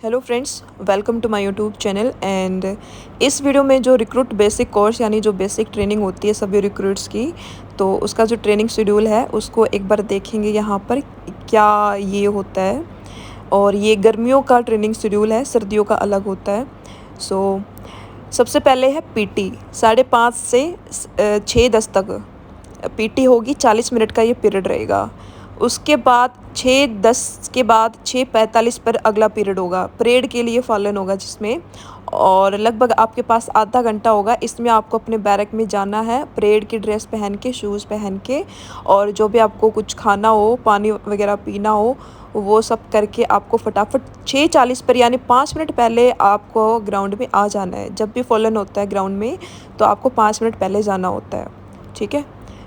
Hello friends, welcome to my YouTube channel. And इस video में जो रिक्रूट बेसिक कोर्स यानी जो बेसिक ट्रेनिंग होती है सभी रिक्रूट्स की, तो उसका जो ट्रेनिंग शेड्यूल है उसको एक बार देखेंगे यहाँ पर क्या ये होता है। और ये गर्मियों का ट्रेनिंग शेड्यूल है, सर्दियों का अलग होता है। सो सबसे पहले है पीटी 5:30 से 6:10 तक पीटी होगी। 40 मिनट का ये पीरियड रहेगा। उसके बाद 6:10 के बाद 6:45 पर अगला पीरियड होगा, परेड के लिए फॉलन होगा जिसमें, और लगभग आपके पास आधा घंटा होगा। इसमें आपको अपने बैरक में जाना है परेड की ड्रेस पहन के, शूज़ पहन के, और जो भी आपको कुछ खाना हो, पानी वगैरह पीना हो, वो सब करके आपको फटाफट 6:40 पर यानी 5 मिनट पहले आपको ग्राउंड में आ जाना है। जब भी फॉलन होता है ग्राउंड में तो आपको 5 मिनट पहले जाना होता है, ठीक है।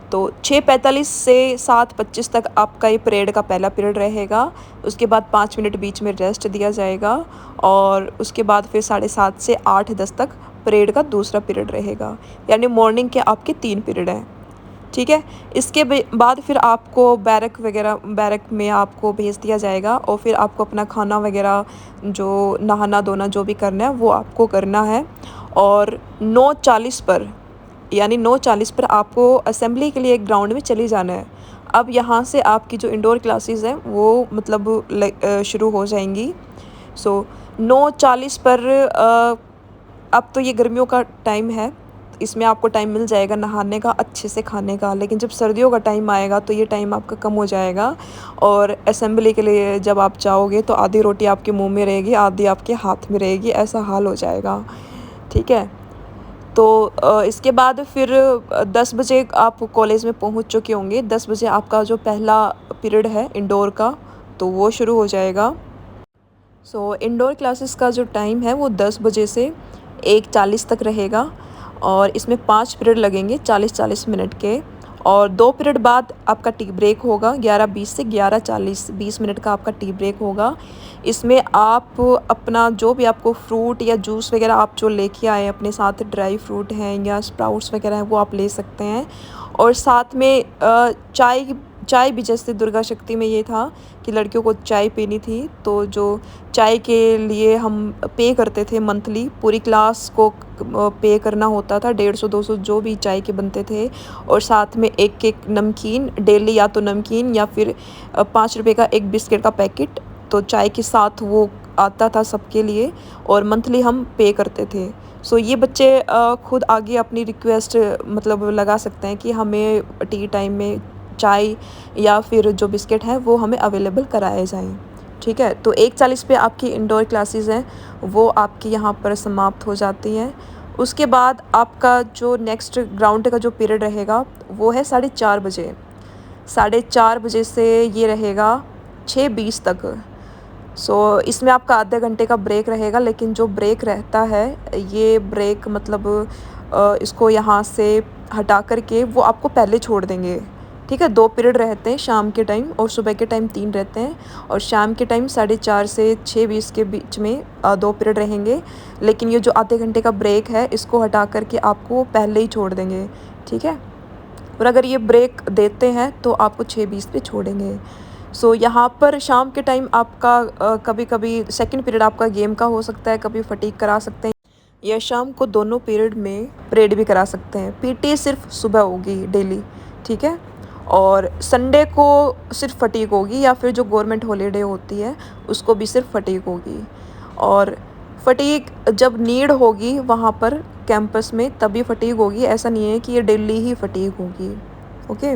तो 6:45 से 7:25 तक आपका ये परेड का पहला पीरियड रहेगा। उसके बाद 5 मिनट बीच में रेस्ट दिया जाएगा, और उसके बाद फिर 7:30 से 8:10 तक परेड का दूसरा पीरियड रहेगा। यानी मॉर्निंग के आपके 3 पीरियड हैं, ठीक है। इसके बाद फिर आपको बैरक में आपको भेज दिया जाएगा, और फिर आपको अपना खाना वगैरह, जो नहाना धोना जो भी करना है वो आपको करना है। और 9:40 पर यानी 9:40 पर आपको असेंबली के लिए एक ग्राउंड में चली जाना है। अब यहाँ से आपकी जो इंडोर क्लासेस हैं वो मतलब शुरू हो जाएंगी। सो 9:40 पर अब तो ये गर्मियों का टाइम है, इसमें आपको टाइम मिल जाएगा नहाने का, अच्छे से खाने का। लेकिन जब सर्दियों का टाइम आएगा तो ये टाइम आपका कम हो जाएगा, और असेंबली के लिए जब आप जाओगे तो आधी रोटी आपके मुंह में रहेगी, आधी आपके हाथ में रहेगी, ऐसा हाल हो जाएगा, ठीक है। तो इसके बाद फिर 10 बजे आप कॉलेज में पहुंच चुके होंगे। 10 बजे आपका जो पहला पीरियड है इंडोर का, तो वो शुरू हो जाएगा। सो इंडोर क्लासेस का जो टाइम है वो 10 बजे से 1:40 तक रहेगा, और इसमें 5 पीरियड लगेंगे 40-40 मिनट के। और 2 पीरियड बाद आपका टी ब्रेक होगा 11:20 से 11:40, 20 मिनट का आपका टी ब्रेक होगा। इसमें आप अपना जो भी आपको फ्रूट या जूस वगैरह आप जो लेके आए अपने साथ, ड्राई फ्रूट हैं या स्प्राउट्स वगैरह हैं, वो आप ले सकते हैं। और साथ में चाय भी, जैसे दुर्गा शक्ति में ये था कि लड़कियों को चाय पीनी थी, तो जो चाय के लिए हम पे करते थे मंथली, पूरी क्लास को पे करना होता था, 150-200 जो भी चाय के बनते थे। और साथ में एक नमकीन डेली, या तो नमकीन या फिर 5 रुपये का एक बिस्किट का पैकेट, तो चाय के साथ वो आता था सबके लिए, और मंथली हम पे करते थे। सो ये बच्चे खुद आगे अपनी रिक्वेस्ट मतलब लगा सकते हैं कि हमें टी टाइम में चाय या फिर जो बिस्किट है वो हमें अवेलेबल कराए जाएं, ठीक है। तो 1:40 पे आपकी इंडोर क्लासेस हैं वो आपकी यहाँ पर समाप्त हो जाती हैं। उसके बाद आपका जो नेक्स्ट ग्राउंड का जो पीरियड रहेगा वो है 4:30 बजे। 4:30 बजे से ये रहेगा 6:20 तक। सो इसमें आपका आधे घंटे का ब्रेक रहेगा, लेकिन जो ब्रेक रहता है ये ब्रेक मतलब इसको यहाँ से हटा करके वो आपको पहले छोड़ देंगे, ठीक है। 2 पीरियड रहते हैं शाम के टाइम, और सुबह के टाइम 3 रहते हैं। और शाम के टाइम 4:30 से 6:20 के बीच में 2 पीरियड रहेंगे, लेकिन ये जो आधे घंटे का ब्रेक है इसको हटा करके आपको पहले ही छोड़ देंगे, ठीक है। और अगर ये ब्रेक देते हैं तो आपको 6:20 पे छोड़ेंगे। सो यहाँ पर शाम के टाइम आपका कभी कभी सेकंड पीरियड आपका गेम का हो सकता है, कभी फटीक करा सकते हैं, या शाम को दोनों पीरियड में परेड भी करा सकते हैं। पीटी सिर्फ सुबह होगी डेली, ठीक है। और संडे को सिर्फ फटीक होगी, या फिर जो गवर्नमेंट हॉलीडे होती है उसको भी सिर्फ फटीक होगी। और फटीक जब नीड होगी वहाँ पर कैंपस में तभी फटीक होगी, ऐसा नहीं है कि ये डेली ही फटीक होगी, ओके।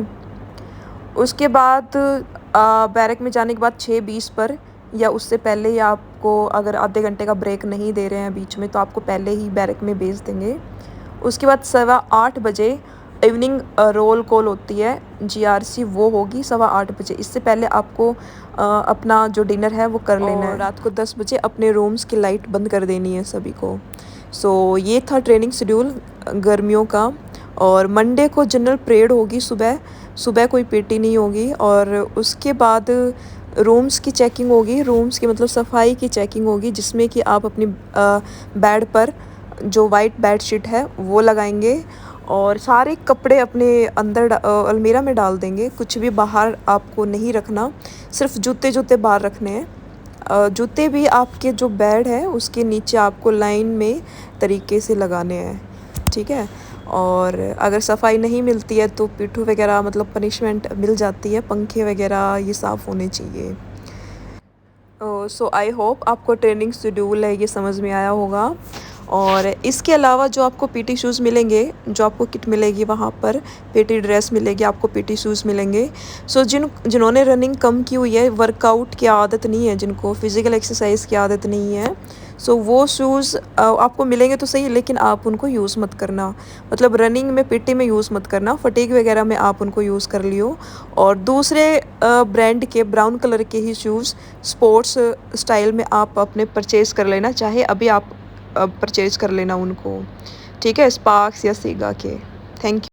उसके बाद बैरक में जाने के बाद 6:20 पर या उससे पहले ही आपको, अगर आधे घंटे का ब्रेक नहीं दे रहे हैं बीच में, तो आपको पहले ही बैरक में भेज देंगे। उसके बाद 8:15 बजे इवनिंग रोल कॉल होती है, जीआरसी, वो होगी 8:15 बजे। इससे पहले आपको अपना जो डिनर है वो कर लेना है। रात को 10 बजे अपने रूम्स की लाइट बंद कर देनी है सभी को। सो ये था ट्रेनिंग शेड्यूल गर्मियों का। और मंडे को जनरल परेड होगी, सुबह सुबह कोई पीटी नहीं होगी। और उसके बाद रूम्स की चेकिंग होगी, रूम्स की मतलब सफाई की चेकिंग होगी, जिसमें कि आप अपनी बेड पर जो वाइट बेड शीट है वो लगाएंगे, और सारे कपड़े अपने अंदर अलमीरा में डाल देंगे। कुछ भी बाहर आपको नहीं रखना, सिर्फ जूते बाहर रखने हैं। जूते भी आपके जो बेड है उसके नीचे आपको लाइन में तरीके से लगाने हैं, ठीक है। और अगर सफाई नहीं मिलती है तो पिट्ठू वगैरह मतलब पनिशमेंट मिल जाती है, पंखे वगैरह ये साफ़ होने चाहिए। सो आई होप आपको ट्रेनिंग शेड्यूल है ये समझ में आया होगा। और इसके अलावा जो आपको पीटी शूज़ मिलेंगे, जो आपको किट मिलेगी वहाँ पर, पीटी ड्रेस मिलेगी, आपको पीटी शूज़ मिलेंगे। सो जिन्होंने रनिंग कम की हुई है, वर्कआउट की आदत नहीं है, जिनको फिज़िकल एक्सरसाइज की आदत नहीं है, सो वो शूज़ आपको मिलेंगे तो सही, लेकिन आप उनको यूज़ मत करना। मतलब रनिंग में पीटी में यूज़ मत करना, फटीग वगैरह में आप उनको यूज़ कर लियो। और दूसरे ब्रांड के ब्राउन कलर के ही शूज़ स्पोर्ट्स स्टाइल में आप अपने परचेज़ कर लेना, चाहे अभी आप परचेज़ कर लेना उनको, ठीक है, स्पार्क्स या सीगा के। Thank you.